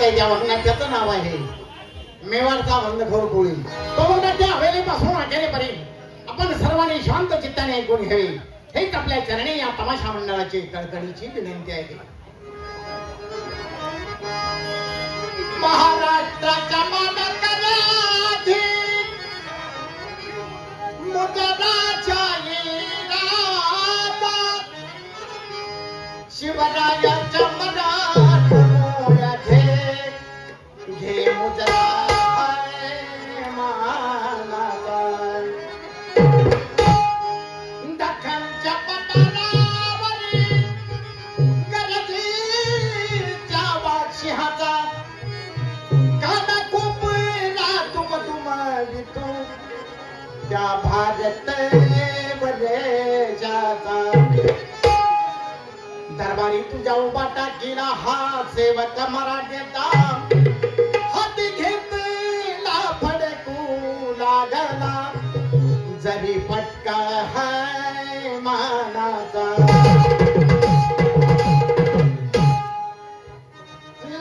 आहे त्या वगनाट्याचं नाव आहे मेवाडचा बंडखोर कोळी. तो वगनाट्य हवेलीपासून अखेरेपर्यंत आपण सर्वांनी शांत चित्ताने ऐकून घ्यावे हेच आपल्या चरणी या तमाशा मंडळाची कळकळीची विनंती आहे. महाराष्ट्राच्या मानकनाथी मुद्राच्या येणारा शिवरायाच्या मनात मोळ्या घे मुद्रा मानाचा दख्खनच्या पठारावरी गरजेच्या वाशिहाचा काना कोपरा तुम वितू त्या भारत वरेजाचा दरबारी तुझ्या उभा टाकीला हा सेवक मराठ्याचा हाती घेतला फडकू लागला जरी फटका है मानाचा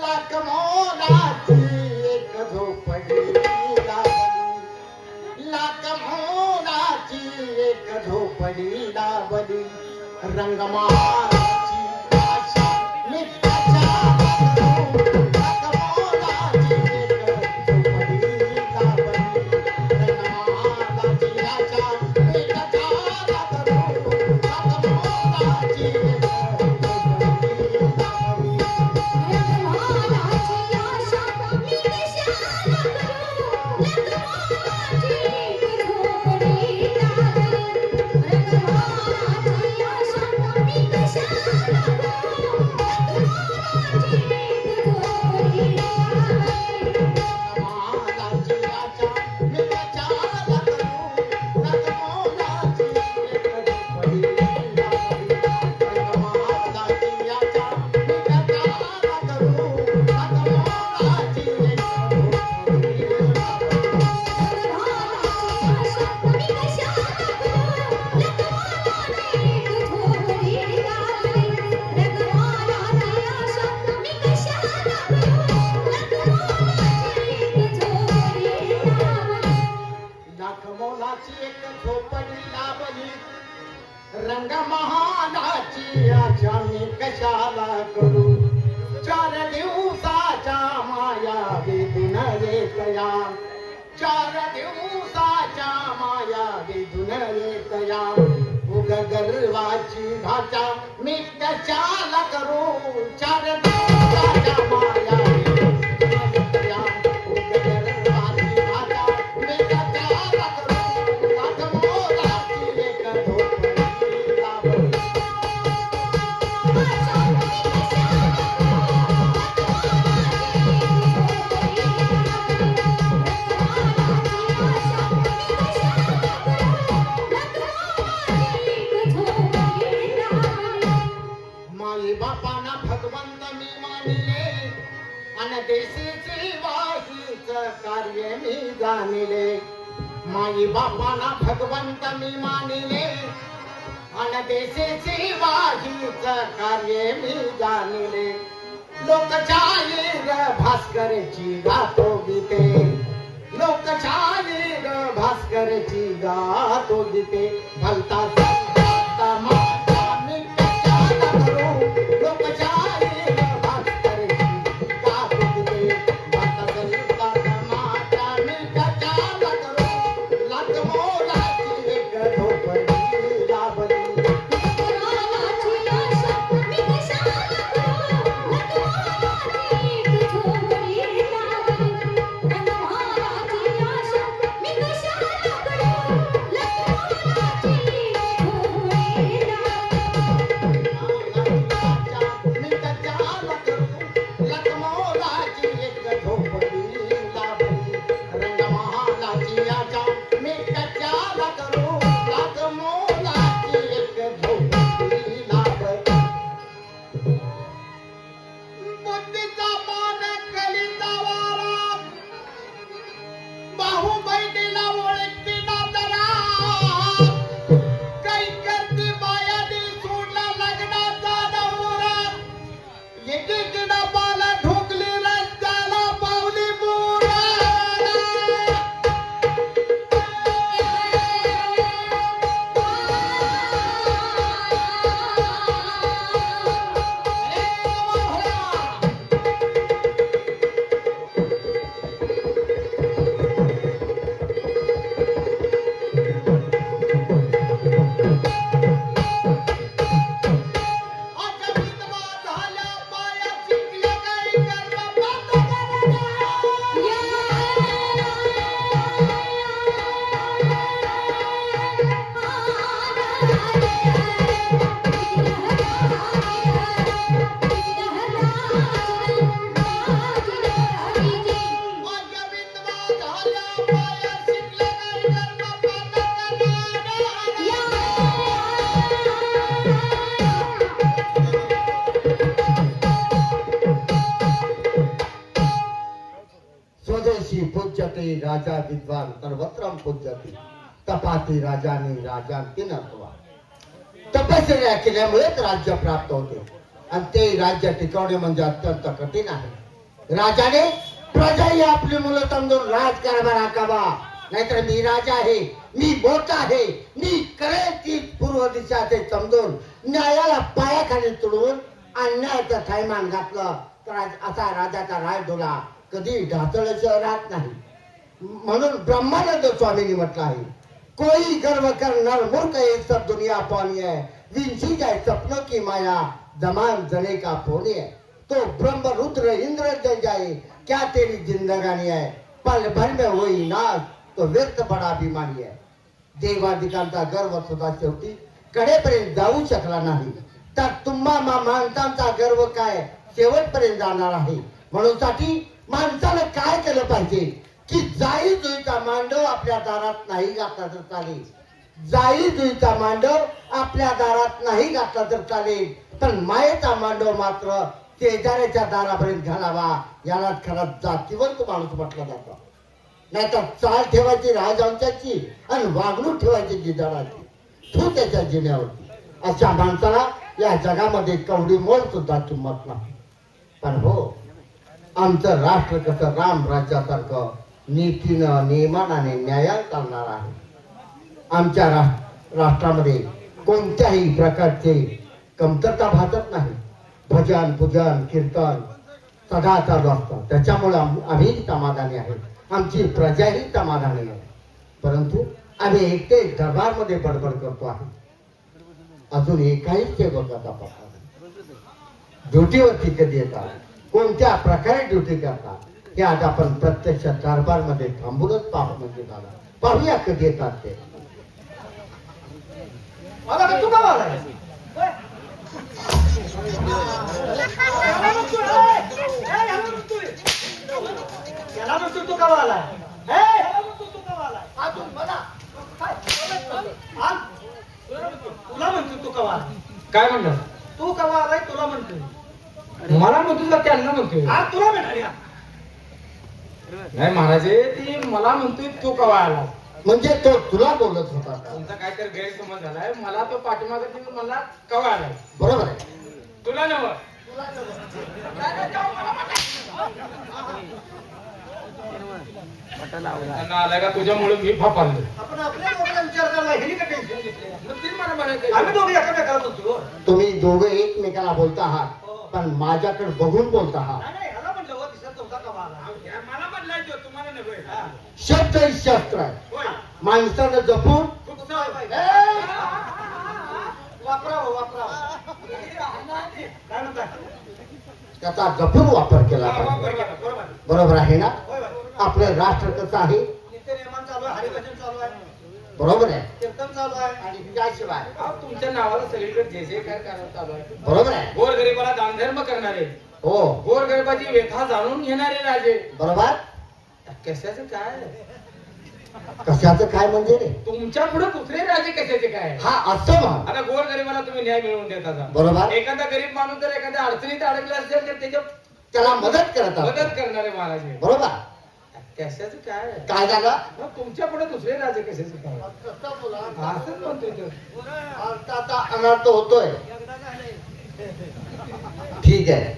लाख मोलाची एक झोपडी लाख मोलाची एक झोपडी लावली रंगमाची आशा नित्याच्या लाख मोलाची एक झोपडी लावली रंगमाची आशा नित्याच्या लाख मोलाची एक झोपडी लावली रंग महालाची आशा मी कशाला करू 4 दिवसाच्या माया वेदून येतया 4 दिवसाच्या माया वेदून येतया उग गर्वाची भाषा मी कशाला करू 4 दिवसाच्या माया बापाना भगवंत मी मानिले आणि देशीची वाहीच कार्य मी जाणिले माई बापाना भगवंत मी मानिले आणि देशीची वाहीच कार्य मी जाणिले लोकशाहीर भास्करची गातो गीते लोकशाहीर भास्करची गातो गीते भलता तपसी पूज्यते राजा विद्वान सर्वत्रम पूज्यते तपाती राजाने राजांती नत्वा. तपश्चर्या केल्यामुळेच राज्य प्राप्त होते आणि ते राज्य टिकवणे म्हणजे अत्यंत कठीण आहे. राजाने प्रजाही आपली मुलं समजून राजकारभार आखावा, नाहीतर मी राजा आहे, मी मोठा आहे, मी करेल ती पूर्व दिशा ते समजून न्यायाला पायाखाली तुडवून अन्यायाचं थैमान घातलं तर असा राजाचा राजडोला कधी ढासळल्याशिवाय राहत नाही. म्हणून ब्रह्मानंद स्वामींनी म्हटलं आहे, कोई गर्व कर नर मूर्ख ये सब दुनिया पानी है, विंसी जाए सपनों की माया जमान जने का फोनी है. तो ब्रह्म रुद्र इंद्र जल जाए क्या तेरी जिंदगानी है, पल भर में होई नाश तो व्यर्थ बडा अभिमानी है. देवादिकांचा गर्व सुद्धा शेवटी कडेपर्यंत जाऊ शकला नाही, तर तुम्हा माणसांचा गर्व काय शेवटपर्यंत जाणार आहे. म्हणून साठी माणसानं काय केलं पाहिजे की जाई जुईचा मांडव आपल्या दारात नाही घातला तर चालेल, जाई जुईचा मांडव आपल्या दारात नाही घातला तर चालेल, पण मायेचा मांडव मात्र शेजाऱ्याच्या दारापर्यंत घालावा. यालाच खरा जातीवंत माणूस म्हटला जातो. नाहीतर चाल ठेवायची राजवंशाची आणि वागणूक ठेवायची गिधाडाची, तू त्याच्या जिन्यावरती. अशा माणसाला या जगामध्ये कवडी मोल सुद्धा किंमत नाही. पण हो, आमचं राष्ट्र कसं राम राज्यासारखं नीतीनं नियमानाने न्यायात चालणार आहे. आमच्या राष्ट्रामध्ये कोणत्याही प्रकारचे कमतरता भासत नाही. भजन पूजन कीर्तन सदा चालू असतं, त्याच्यामुळे आम्ही समाधानी आहे, आमची प्रजाही समाधानी आहे. परंतु आम्ही एकटे दरबारमध्ये बडबड करतो आहे. अजून एकाही सेवकाचा पत्ता नाही. ड्युटीवरती कधी येतात, कोणत्या प्रकारे ड्युटी करतात हे आज आपण प्रत्यक्ष दरबारमध्ये थांबूनच पाहू म्हणजे झालं. पाहूया कधी येतात ते. तू का आलाय? याला म्हणतो तू का आलाय? तुला म्हणतो तू का आलाय? काय म्हणलं? तू का आलाय तुला म्हणतोय. मला म्हणतो का त्यांना म्हणतोय? आज तुला भेटायला नाही महाराजे, ती मला म्हणतोय तू कवा आला. म्हणजे तो तुला बोलत होता का? तुमचा काहीतरी गैरसमज झालाय. मला तो पाठीमागे तुम्ही मला कवा आला. बरोबर आहे. तुला नव आलाय का तुझ्यामुळे मी फापारलो. आपण आपल्या दोघांना विचार करायला हे का टेन्शन घेतले? मग ती मला म्हणायचं आम्ही दोघे एकामेकाला बोलतो. तुम्ही दोघे एकमेकाला बोलता आहात, पण माझ्याकडे बघून बोलता आहात. नाही नाही, ह्याला म्हणलं हो, दिसत नव्हता का मला? मला बदलायचं तुम्हाला नव्हे. शब्द ही शस्त्र आहे. होय. माणसानं जपून खूप चांगलं. वापरावं वापरावं. काय म्हणताय? त्याचा जपून वापर केला हा, पाहिजे. बरोबर आहे, बरोबर आहे. बरोबर आहे ना? होय होय. आपलं राष्ट्र कसं आहे? नित्यनियमन चालू आहे, हरिभजन चालू आहे, बरोबर आहे. कीर्तन चालू आहे. आणि त्याशिवाय अहो, तुमच्या नावाला सगळीकडे जे जे काय कारण चालू आहे. बरोबर आहे. गोरगरिबाला दानधर्म करणारे, हो गोरगरिबाची व्यथा जाणून घेणारे राजे. बरोबर. कशाचं काय? कशाचं काय म्हणजे रे? तुमच्या पुढे दुसरे राजे कशाचे काय? हा असं म्हण. आता गोरगरिबाला तुम्ही न्याय मिळवून देता का? बरोबर. एखादा गरीब माणूस जर एखाद्या अडचणीत अडकला असेल तर त्याच्या त्याला मदत करत आहोत. मदत करणारे महाराज आहे. बरोबर. कशाचं काय? काय झालं? मग तुमच्या पुढे दुसरे राजे कशाचे काय? कसं बोला? असंच म्हणतोय तो. अर्थाचा अनर्थ होतोय. ठीक आहे,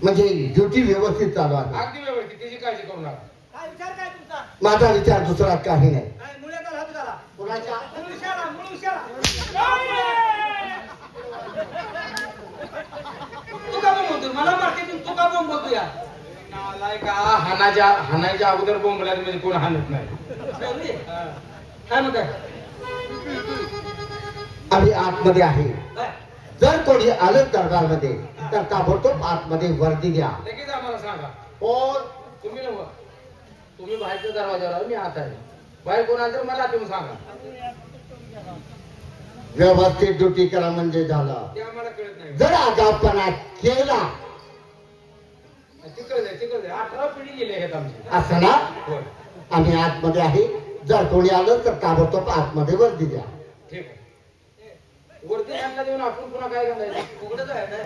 म्हणजे ड्युटी व्यवस्थित चालू आहे. अगदी व्यवस्थित, त्याची काळजी करू नका. काय विचार काय तुमचा? माझा विचार दुसरा काही नाही. काय मुळ्याचा हात घाला. कुणाच्या? मूळ उशाला, मूळ उशाला. तू का म्हणतो? मला मार्केटिंग तू का म्हणतो या? नालाय का हाणायच्या अगोदर बोंबलात म्हणजे कोण हाणत नाही. काय म्हणताय? आम्ही आतमध्ये आहे. काय? जर कोणी आलं दरबारमध्ये तर ताबडतोब आतमध्ये वर्दी द्या. लगेच आम्हाला सांगा. कोण? तुम्ही नव्ह, तुम्ही बाहेरच्या दरवाजावर आहे, मी आत आहे. बाहेर कोण आलं तर मला तुम्ही सांगा. व्यवस्थित ड्युटी करा म्हणजे झालं. ते आम्हाला कळत नाही. जर आगाऊपणा केला तिकडे 18 पिढी गेले आहेत आमची. असं ना, होय. आम्ही आतमध्ये आहे. जर कोणी आलं तर ताबडतोब आतमध्ये वर्दी द्या. ठीक आहे. वरती आणला देऊन आपण पुन्हा काय घालायचं? उघडच आहे ना.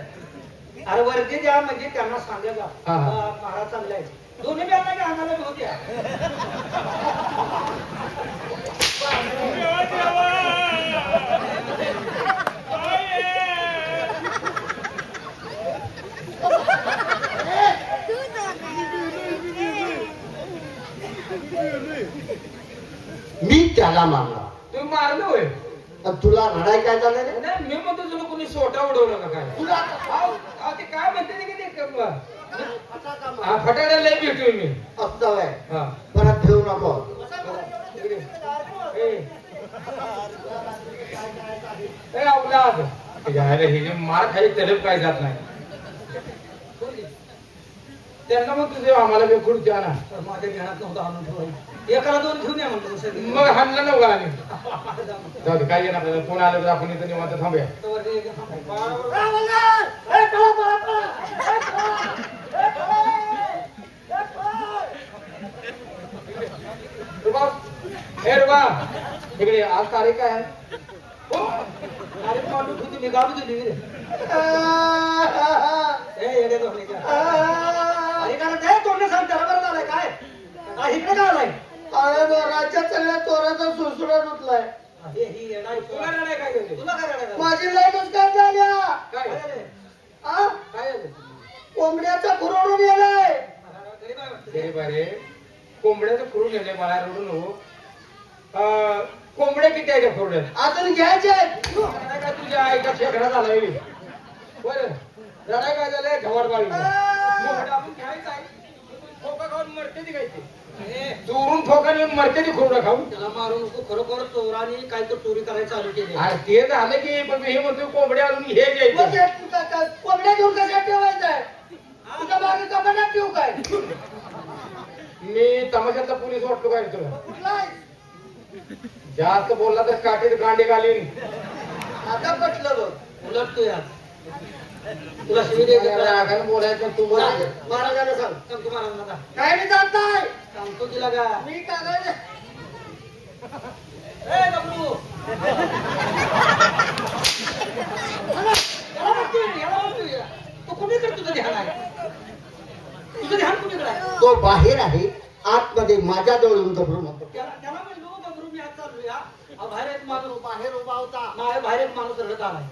अरे वर्दी द्या म्हणजे त्यांना सांगायला हा, हा. महाराज चांगले आहेत. दोन्ही बी आणला की आम्हाला बी होत्या. मी त्याला मारला तुम्ही मारलं होय आणि तुला रडाय काय झालं रे नाही, मी म्हणतो तुला कोणी सोटा उडवलं का काय तुला अहो, अहो, ते काय म्हणते ते की ते हा फटाकडा लय भेटू मी असतं आहे हा परत ठेवू नको ए. ए, औलाद. यायला हे जे मार खाली तलप काय जात नाही त्यांना मग तुझे आम्हाला बी खुर्ची आणा तर माझ्या घरात नव्हता आणून ठेवायचं. एकाला दोन घेऊन या म्हणतो सगळी. मग हाणलं नव्हता आम्ही जाऊ दे काय येणार आपल्याला फोन आलं तर आपण इथं निवांत थांबूया तोवर ते एक- रुबाब ए रुबाब इकडे आज तारीख काय आहे हो. अरे मांडू ठेवती मी गावी दिली रे. ए येडे दोन्हीच्या. अरे काय रे, तोंड सांग त्याला बरं झालंय काय? काय इकडे काय आलाय? अरे बा, राज्यात सगळ्या चोराचा सुसुडा उठलाय अरे ही येडा आहे. तुला रडाय काय झाले? तुला काय रडायला? माझी लाईनच काय झाल्या काय काय रे? आ? काय झालं? कोंबड्याचा खुरोडून गेलाय गरीब आहे वाटतं. गरीब आहे कोंबड्याचं खुरून नेले मला रडू नको कोंबड्या किती आहे त्या खुरड्यात अजून घ्यायचे रडाय काय तुझ्या आईचा शेकडा झाला बरं रडाय काय झालंय ढवाड बाळी आपण घ्यायचं आहे ठोका खाऊन मरते ती खायची ए, चोरून ठोका नेऊन मरते ती खुरडा खाऊन त्याला मारू नको. खरोखर चोराने काय तर चोरी करायला चालू केली. अरे ते झालं की पण मी हे म्हणतो कोंबड्या अजून हे घ्यायचं कोंबड्या घेऊन कशा ठेवायचंय तुझ्या मागे कपड्यात ठेवू काय मी तमाशातला पोलीस वाटतो काय तुला कुठलाय जास्त बोलला तर काठीत गांडे घालीन आता पटलं बघ उलट तू यार. तुला शिवी दे रागानं बोलायचं तू बोल महाराजांना सांग सांग तू महाराज नका. काय मी जात नाही सांगतो तिला का? मी काय ए गबरू. याला म्हणतोय, याला म्हणतोय. तो कुणीकडे तुझं ध्यान आहे? तुझं ध्यान कुणीकडे आहे? तो बाहेर आहे आतमध्ये माझ्या जवळून गबरू म्हणतो त्याला म्हणलो गबरू मी आज चाललोय हा. अहो, बाहेर एक माणूस बाहेर उभा होता. नाही, बाहेर एक माणूस रडत आलाय.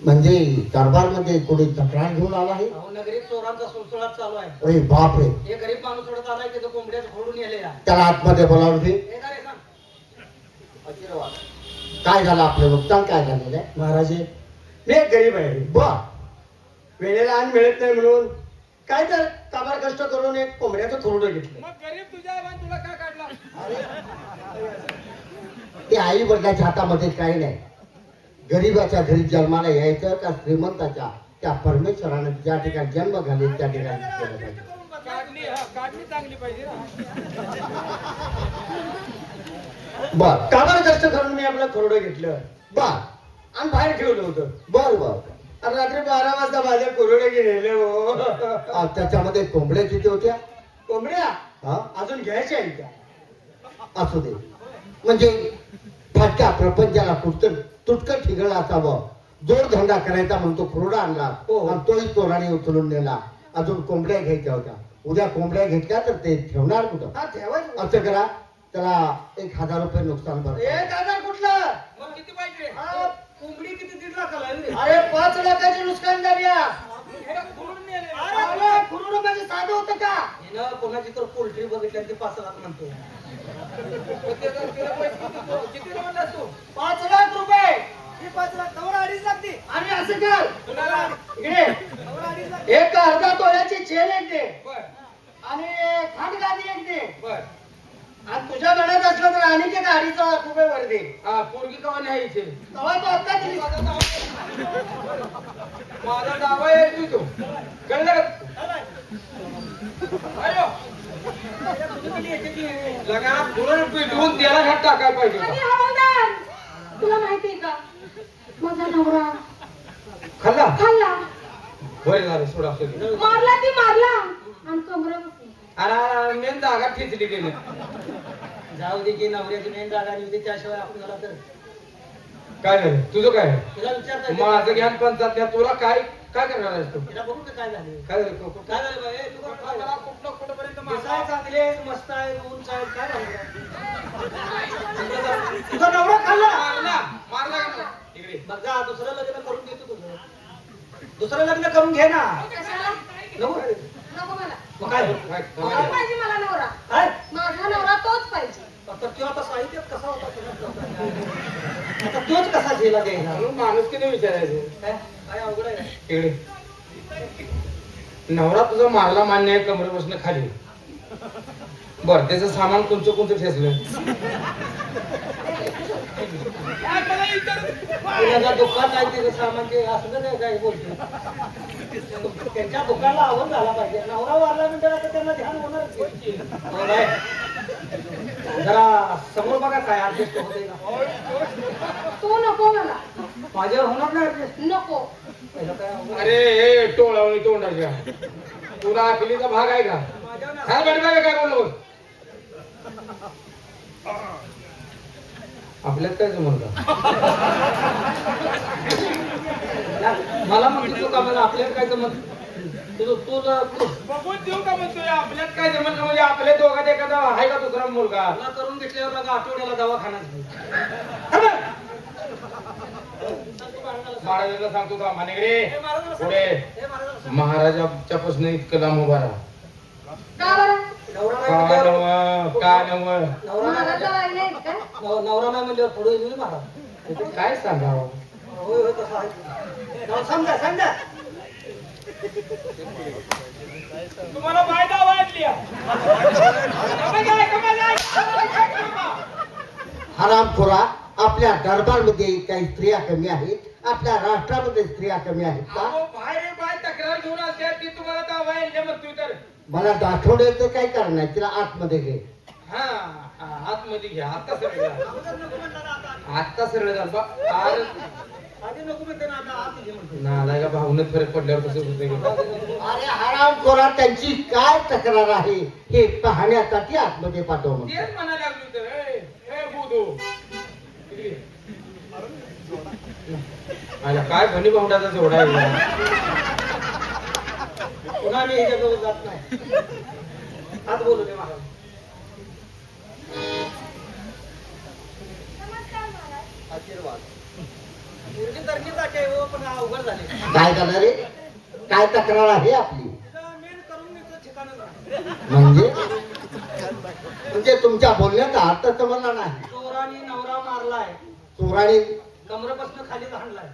म्हणजे दरबारमध्ये कोणी तक्रार घेऊन आला आहे अहो, नगरीत चोरांचा सुळसुळाट चालू आहे. अरे बाप रे एक गरीब माणूस रडत आलाय तिथं कोंबड्याच फोडून नेले या. त्याला आतमध्ये बोलावून घे हे काय रे सांग? काय झालं आपलं नुकसान काय झालेलं आहे महाराज मी एक गरीब आहे बा वेळेला अन्न मिळत नाही म्हणून काय तर काबार कष्ट करून एक कोंबड्याचं खुरडं घेतलं मग गरीब तुझ्या तुला काय काढला ते आई वडिलाच्या हातामध्ये काही नाही गरीबाच्या घरी जन्माला यायचं का श्रीमंताच्या त्या परमेश्वरानं ज्या ठिकाणी जन्म घालेल त्या ठिकाणी केलं पाहिजे काढणी चांगली पाहिजे ना बर काबार कष्ट करून मी आपलं खुरडं घेतलं बर आणि बाहेर ठेवलं होतं बर बर आणि रात्री 12 वाजता माझ्या कुरडे गेले हो त्याच्यामध्ये कोंबड्या किती होत्या कोंबड्या हा अजून घ्यायच्या आहेत त्या असू दे म्हणजे फाटक्या प्रपंचाला कुठतं तुटकं ठिगळ असावं जोडधंदा करायचा म्हणतो खुरडा आणला हो. आणि तोही चोराने उचलून नेला अजून कोंबड्या घ्यायच्या होत्या उद्या कोंबड्या घेतल्या तर ते ठेवणार कुठं हा ठेवायचं असं करा त्याला 1000 रुपये नुकसान भरपाई. 1000 कुठलं मग किती पाहिजे? हा, कोंबडी किती 1.5 लाखाला आहे रे. अरे 5 लाखाची नुकसान झाली हा. हे फोडून नेले. अरे खुरडं म्हणजे साधं होतं का हिनं कोणाची तर पोल्ट्री बघितल्या ते 5 लाख म्हणतो. किती म्हणलास तू 5 लाख रुपये ही 5 लाख तवर 2.5 लाख दे आणि असं कर कुणाला इकडे तवर 2.5 लाख. एक अर्धा तोळ्याची चेन एक दे बर आणि खांडगादी एक दे बर आणि तुझ्या गळ्यात असलं तर आणि ते गाडीचा रुपये वर दे हा पोरगी कवा न्यायची तेव्हा तो आता दिली माझा दावा आहे तू कळलं का? अयो लगा पुरण पिटवून त्याला घात टाकायला पाहिजे आणि होता. हवालदार तुला माहितीये का माझा नवरा खाल्ला खाल्ला बरं झालं सोडा असू दे. मारला ती मारला आणि कमरा बसली अरे मेन जागा ठेचली गेली जाऊ दे की नवऱ्याची मेन जागा होती त्याशिवाय आपण झाला तर काय झालं तुझं काय तिला विचारता माझं ज्ञान पंचायत तुला काय काय करणार आहेस तू तिला बघू का काय झाले काय झालं काय झालं बाई? तू काय मला कुठं कुठपर्यंत आहेत मस्त आहेत उंच आहेत काय भानगड आहे? तुझा नवरा खाल्ला मारला मारला का नाही? इकडे बघ जा दुसरं लग्न करून देतो तुझं दुसरं लग्न करून घे ना कशाला नको नको मला मग काय तोच पाहिजे मला नवरा काय माझा नवरा तोच पाहिजे आता तो आता साहित्यात कसा होता तुला आता तोच कसा झेला द्यायला म्हणून माणूस किती विचारायचं काय काय अवघड आहे इकडे नवरा तुझा मारला मान्य आहे कमरेपासून खाली बर त्याचं सामान कोणचं कोणतं ठेचलं तुझ्या दुकान नाही त्याचं सामान ते असं नाही काय बोलतो त्यांच्या दुकानाला आवड झाला पाहिजे नवरा वारला म्हणजे आता त्यांना ध्यान होणार जरा समोर बघा काय ऍडजस्ट होते का तू नको मला माझ्यावर होणार नाही ऍडजस्ट नको पहिलं काय अवघड आहे. अरे हे टोळावणी तोंडाच्या तुला अखिलीचा भाग आहे का माझ्यावर नाही. काय बनवाय काय बोललो आपल्यात काय जमल का मला म्हणतो तू का मला आपल्याला काय जमत तुझं बघून देऊ का म्हणतोय आपल्यात काय जमल का म्हणजे आपल्या दोघात एखादा आहे का दुसरा मुलगा तुला करून घेतल्यावर लगा आठवड्याला दवाखाना महाराजांना सांगतो का मानेगरे पुढे महाराजाच्या पासून इतकं लांब उभा राहा का बरं काय नव महाराजा राहिले आहेत का नवरा नाही म्हणल्यावर पुढे येईल महाराज काय सांगावं होय होय तसं आहे समजा समजा तुम्हाला फायदा वाढली हरामखोरा आपल्या दरबारमध्ये काही स्त्रिया कमी आहेत आपल्या राष्ट्रामध्ये स्त्रिया कमी आहेत का बाहेर बाय तक्रार घेऊन असते ती तुम्हाला दावा येईल म्हणतोय तर मला दाखवण्याचं काय करणार तिला आतमध्ये घे हा आतमध्ये घ्या आता सरळ आता सरळ झालं बा आधी नको म्हणते ना आता आत घे म्हणते नालाय का भावनेत फरक पडल्यावर कसं होतं अरे हरामखोरा त्यांची काय तक्रार आहे हे पाहण्यासाठी आतमध्ये पाठव म्हणतो. तेच म्हणायला लागलो तर ए बुधू आला काय भणी भावड्याचा जोडा आहे पुन्हा मी ह्याच्याजवळ जात नाही आत बोलू दे महाराज आशीर्वाद मुलगी तरकी जाते हो पण अवघड झाले काय करणार रे काय तक्रार आहे आपली मेन करून घेतो ठिकाणं म्हणजे तुमच्या बोलण्याचा अर्थ समजला नाही चोराने नवरा मारलाय चोराने कमरेपासून खाली हाणलाय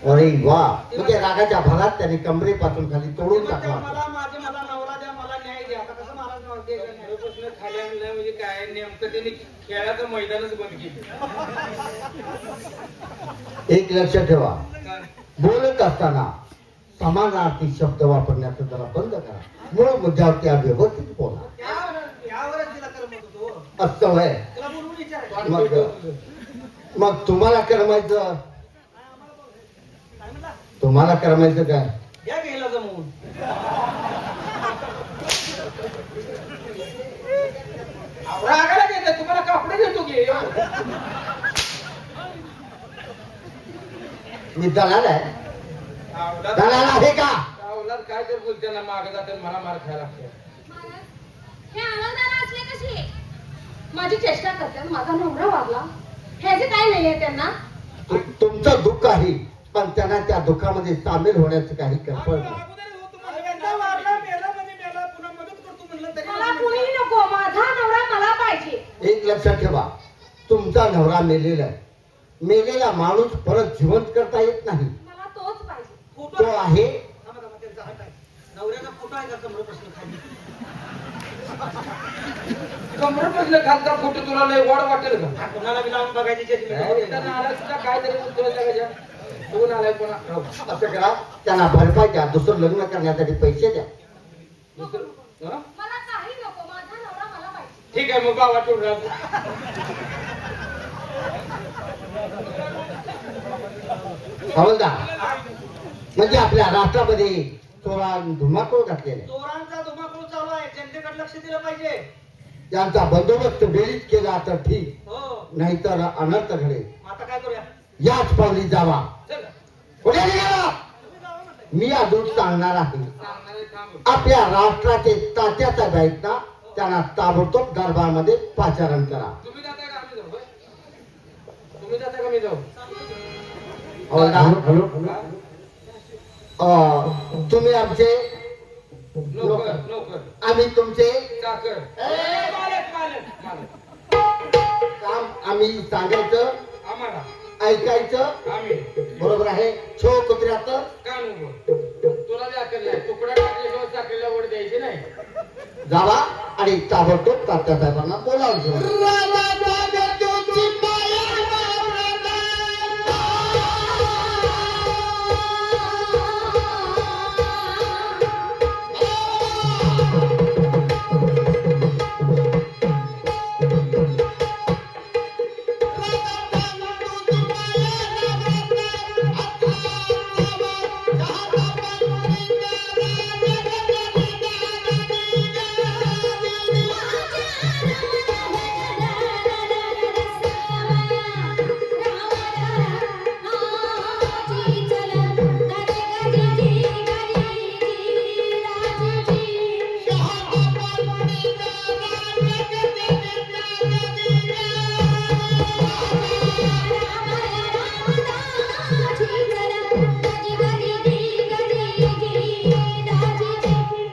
अरे वा म्हणजे रागाच्या भरात त्याने कमरेपासून खाली तोडून मला टाकला मला नवरा द्या मला न्याय द्या आता कसं महाराज नवरा द्यायचा न्याय? घरापासून खाली आणलं म्हणजे काय नेमकं त्यांनी खेळाचं मैदानच बंद केलं एक लक्ष ठेवा काय? बोलत असताना समानार्थी शब्द वापरण्याचं जरा बंद करा मूळ मुद्द्यावरती व्यवस्थित बोला यावरच तिला करमत होतो असं होय तिला बोलून विचार मग तुम्हाला करमायचं काय म्हणला तुम्हाला करमायचं काय घ्या घ्यायला जमवून रागाला घेतात तुम्हाला कापडे देतो की मी दलाल आहे अवलाद दलाल आहे का अवलाद काय तर बोलते ना मागे जाते मला मार खायला लागतो हे आनंदाला असले कशी माझी चेष्टा करतात माझा नवरा वारला ह्याचे काय नाहीये त्यांना तुमचं दुःख आहे पण त्यांना त्या दुःखामध्ये सामील होण्याचं काही कल्पना नाही. एकदा वारला मेला म्हणजे मेला पुन्हा मदत करतो म्हणलं तरी मला कुणीही नको माझा नवरा मला पाहिजे एक लक्षात ठेवा तुमचा नवरा मेलेला आहे मेलेला माणूस परत जिवंत करता येत नाही मला तोच पाहिजे फोटो तो आहे थांबा, थांबा, त्यांचा हात आहे. नवऱ्याचा फोटो आहे का कमरेपासून खाली कमरेपासून खालचा फोटो तुला लय वाढ वाटेल का हा, कुणाला बी लावून बघायची त्यांना आला सुद्धा काय तरी तुला जगाच्या दोन आलाय पण असं करा त्यांना भरपाई द्या दुसरं लग्न करण्यासाठी पैसे द्या हा? मला काही नको माझा नवरा मला पाहिजे ठीक आहे मग बाबा ठेवून राहतो हवलदार म्हणजे आपल्या राष्ट्रामध्ये चोरान धुमाकूळ घातलेला आहे चोरांचा धुमाकूळ चालू आहे जनतेकडे लक्ष दिलं पाहिजे त्यांचा बंदोबस्त वेळीच केला तर ठीक हो नाहीतर अनर्थ घडेल मग आता काय करूया याच पावली जावा चल पुढे निघा. मी अजून सांगणार आहे सांगणारे थांब आपल्या राष्ट्राचे तात्याचा आहेत ना त्यांना ताबडतोब दरबारमध्ये पाचारण करा. तुम्ही जाता का आम्ही जाऊ होय? तुम्ही जाता का मी जाऊ हवलदार, तुम्ही आमचे नोकर नोकर आम्ही तुमचे चाकर मालक मालक मालक काम आम्ही सांगायचं आम्हाला ऐकायचं. आम्ही बरोबर आहे. छो कुत्र्याचं कान उभं तुला दाखल नाही तुकडा टाकल्याशिवाय चाकरीला ओढ द्यायची नाही. जावा आणि ताबडतोब तात्यासाहेबांना बोलावून घेऊन या. राजा